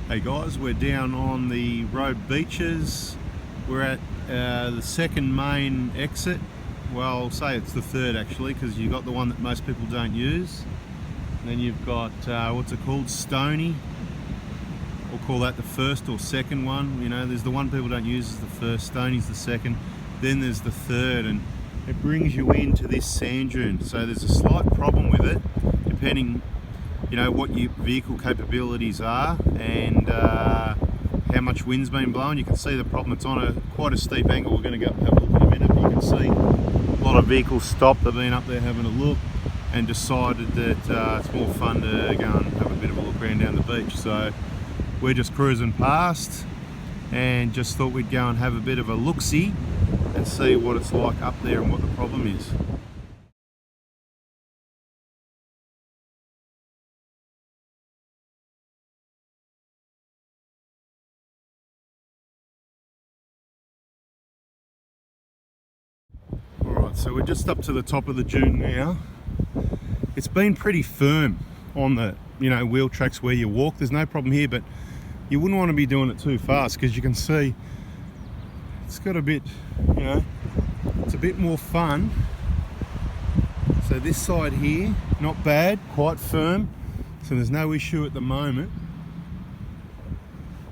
Hey guys, we're down on the Robe beaches. We're at the second main exit. Well, I'll say it's the third actually, because you've got the one that most people don't use. And then you've got, what's it called, Stony. We'll call that the first or second one. You know, there's the one people don't use is the first, Stony's the second. Then there's the third, and it brings you into this sand dune. So there's a slight problem with it, depending what your vehicle capabilities are and how much wind's been blowing. You can see the problem. It's on quite a steep angle. We're going to go have a look in a minute. You can see a lot of vehicles stopped. They've been up there having a look and decided that it's more fun to go and have a bit of a look around down the beach. So we're just cruising past and just thought we'd go and have a bit of a look-see and see what it's like up there and what the problem is. So we're just up to the top of the dune now. It's been pretty firm on the wheel tracks where you walk. There's no problem here, but you wouldn't want to be doing it too fast because you can see it's got a bit, it's a bit more fun. So this side here, not bad, quite firm. So there's no issue at the moment.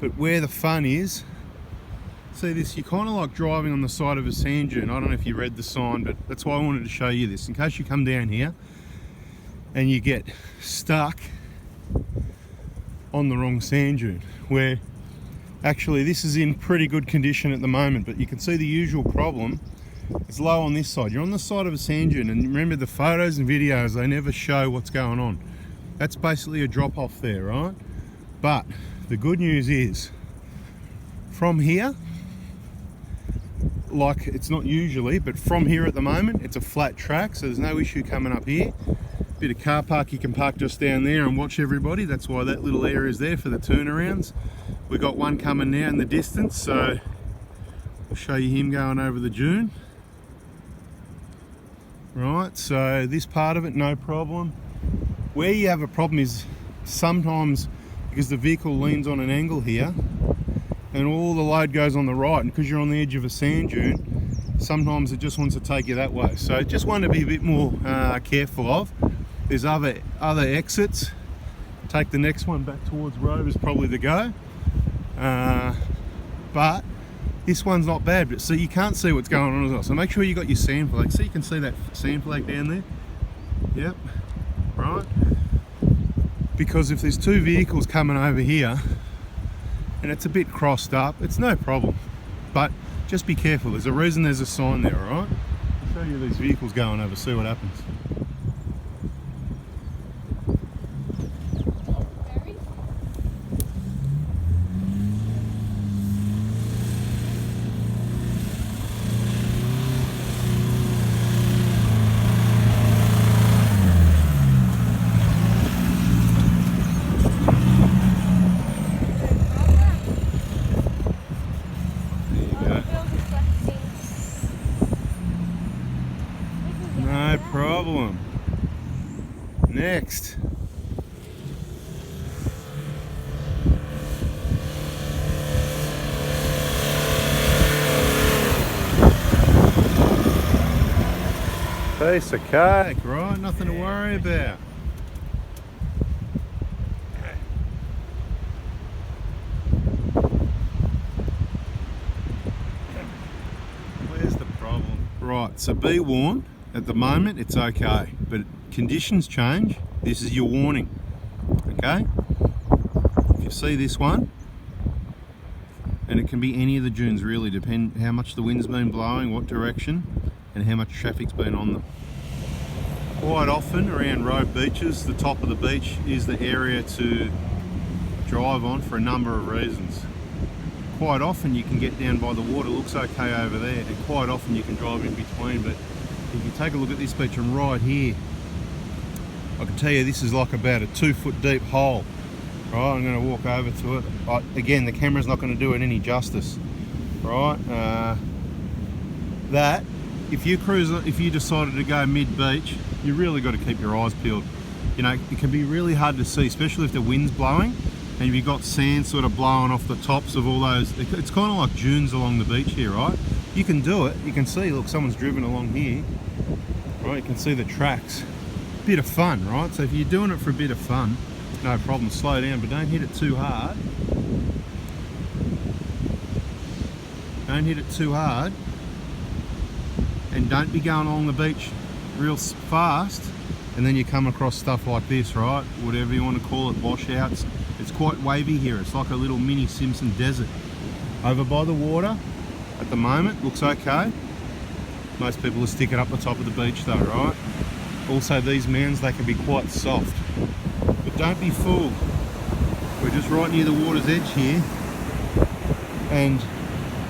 But where the fun is, see this, you're kind of like driving on the side of a sand dune. I don't know if you read the sign, but that's why I wanted to show you this. In case you come down here and you get stuck on the wrong sand dune, where actually this is in pretty good condition at the moment, but you can see the usual problem. It's low on this side. You're on the side of a sand dune, and remember the photos and videos, they never show what's going on. That's basically a drop off there, right? But the good news is, from here, like it's not usually, but from here at the moment it's a flat track, so there's no issue coming up here. Bit of car park, you can park just down there and watch everybody. That's why that little area is there for the turnarounds. We got one coming now in the distance, so I'll show you him going over the dune. Right, so this part of it, no problem. Where you have a problem is sometimes because the vehicle leans on an angle here and all the load goes on the right, and because you're on the edge of a sand dune, sometimes it just wants to take you that way. So just one to be a bit more careful of. There's other exits. Take the next one back towards Robe is probably the go. But this one's not bad, but see, you can't see what's going on as well. So make sure you got your sand flag. See, you can see that sand flag down there? Yep, right. Because if there's two vehicles coming over here, and it's a bit crossed up, it's no problem, but just be careful. There's a reason there's a sign there, all right? I'll show you these vehicles going over, see what happens. No problem. Next. Piece of cake, right? Nothing to worry about. Where's the problem? Right, so be warned. At the moment, it's okay, but conditions change. This is your warning, okay? If you see this one, and it can be any of the dunes really, depend how much the wind's been blowing, what direction, and how much traffic's been on them. Quite often around Robe beaches, the top of the beach is the area to drive on for a number of reasons. Quite often you can get down by the water, looks okay over there, and quite often you can drive in between, but if you take a look at this beach and right here, I can tell you this is like about a 2 foot deep hole. Right, I'm going to walk over to it. Again, the camera's not going to do it any justice. Right, that if you decided to go mid-beach, you really got to keep your eyes peeled. You know, it can be really hard to see, especially if the wind's blowing. and you've got sand sort of blowing off the tops of all those. It's kind of like dunes along the beach here, right? You can do it. You can see, look, someone's driven along here, right? You can see the tracks. Bit of fun, right? So if you're doing it for a bit of fun, no problem, slow down, but don't hit it too hard. Don't hit it too hard, and don't be going along the beach real fast, and then you come across stuff like this, right? Whatever you want to call it, washouts. It's quite wavy here. It's like a little mini Simpson desert. Over by the water at the moment, looks okay. Most people are sticking up the top of the beach though, right? Also, these mounds, they can be quite soft, but don't be fooled. We're just right near the water's edge here, and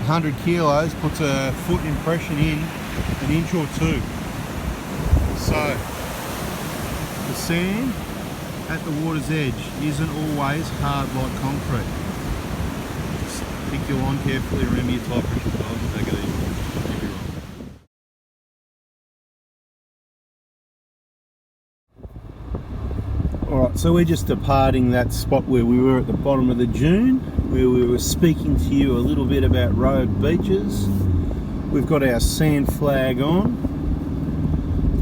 100 kilos puts a foot impression in an inch or two. So the sand at the water's edge isn't always hard like concrete. Just pick your line carefully, remember your tire pressure valve, and take it easy. Alright, so we're just departing that spot where we were at the bottom of the dune, where we were speaking to you a little bit about Robe beaches. We've got our sand flag on.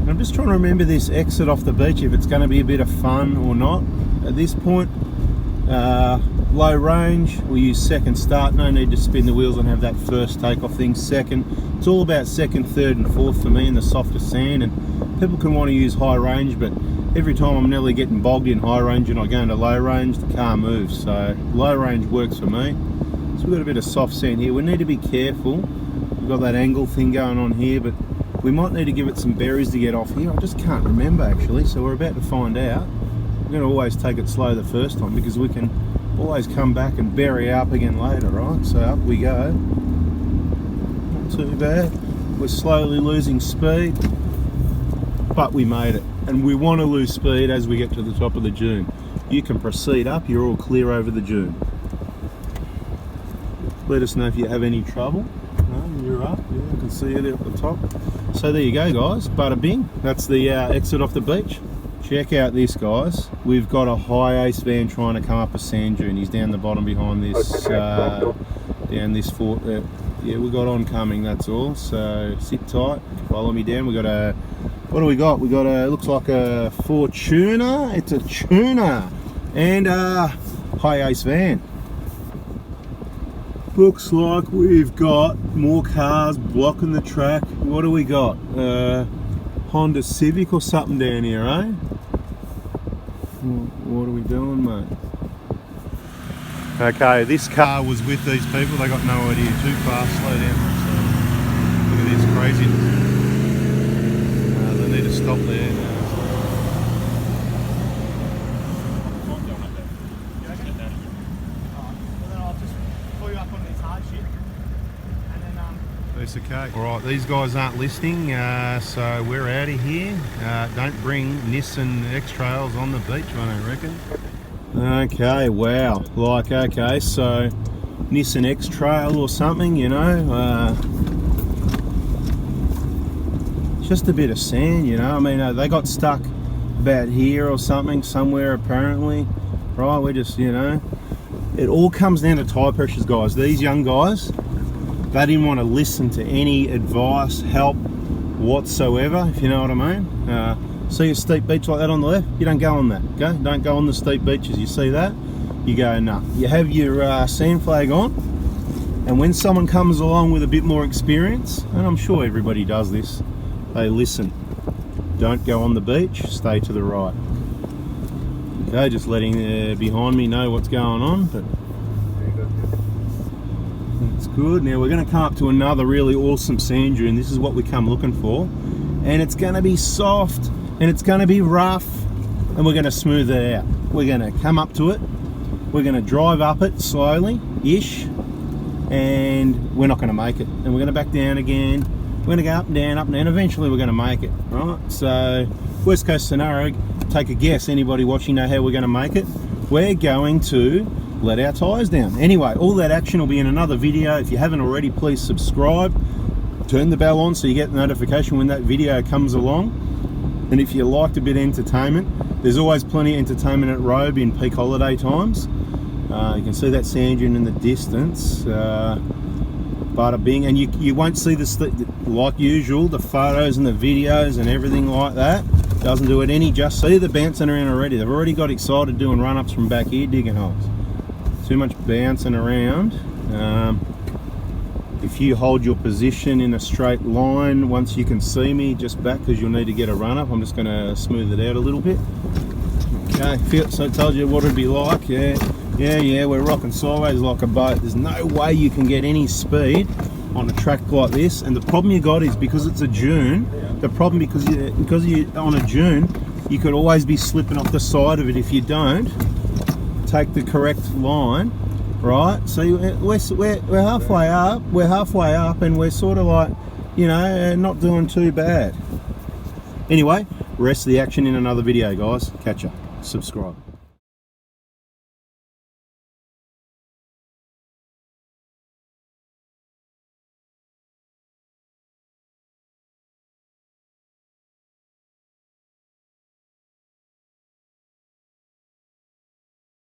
I'm just trying to remember this exit off the beach, if it's going to be a bit of fun or not. At this point, low range, we use second start, no need to spin the wheels and have that first takeoff thing second. It's all about second, third and fourth for me in the softer sand, and people can want to use high range, but every time I'm nearly getting bogged in high range and I go into low range, the car moves. So low range works for me. So we've got a bit of soft sand here. We need to be careful. We've got that angle thing going on here, but we might need to give it some berries to get off here. I just can't remember actually, so we're about to find out. We're going to always take it slow the first time because we can always come back and berry up again later, right? So up we go. Not too bad. We're slowly losing speed, but we made it. And we want to lose speed as we get to the top of the dune. You can proceed up, you're all clear over the dune. Let us know if you have any trouble. No, you're up, yeah, I can see it at the top. So there you go guys, bada bing. That's the exit off the beach. Check out this guys. We've got a Hiace van trying to come up a sand dune. He's down the bottom behind this, down this fort. Yeah, we got oncoming, that's all. So sit tight, follow me down. We got a, what do we got? We got a, looks like a Fortuner. It's a tuner and a Hiace van. Looks like we've got more cars blocking the track. What do we got? Honda Civic or something down here, eh? What are we doing, mate? Okay, this car was with these people. They got no idea. Too fast, slow down. So, look at this craziness. They need to stop there now. Piece of cake. Alright, these guys aren't listening, so we're out of here. Don't bring Nissan xtrails on the beach, I don't reckon. Okay, wow. Like, okay, so Nissan xtrail or something, you know. Just a bit of sand, you know. I mean, they got stuck about here or something, somewhere apparently. Right, we're just, you know. It all comes down to tyre pressures, guys. These young guys, they didn't want to listen to any advice, help whatsoever, if you know what I mean. See a steep beach like that on the left, you don't go on that, okay? Don't go on the steep beaches. You see that, you go, nah. You have your sand flag on, and when someone comes along with a bit more experience, and I'm sure everybody does this, they listen. Don't go on the beach, stay to the right. Okay, just letting behind me know what's going on, but that's good. Now we're going to come up to another really awesome sand dune. This is what we come looking for, and it's going to be soft and it's going to be rough, and we're going to smooth it out. We're going to come up to it, we're going to drive up it slowly ish, and we're not going to make it, and we're going to back down again. We're going to go up and down, eventually we're going to make it, right? So worst case scenario, take a guess, anybody watching know how we're going to make it? We're going to let our tyres down. Anyway, all that action will be in another video. If you haven't already, please subscribe, turn the bell on so you get the notification when that video comes along. And if you liked a bit of entertainment, there's always plenty of entertainment at Robe in peak holiday times. You can see that sand dune in the distance. Bada bing, and you won't see this like usual, the photos and the videos and everything like that. Doesn't do it any just. See, they're bouncing around already. They've already got excited doing run-ups from back here digging holes. Too much bouncing around. If you hold your position in a straight line, once you can see me, just back, because you'll need to get a run-up. I'm just going to smooth it out a little bit. Okay, so I told you what it'd be like. Yeah, we're rocking sideways like a boat. There's no way you can get any speed on a track like this, and the problem you got is because it's a dune. The problem because you on a dune, you could always be slipping off the side of it if you don't take the correct line, right? So we're halfway up. We're halfway up, and we're sort of like, you know, not doing too bad. Anyway, rest of the action in another video, guys. Catch ya. Subscribe.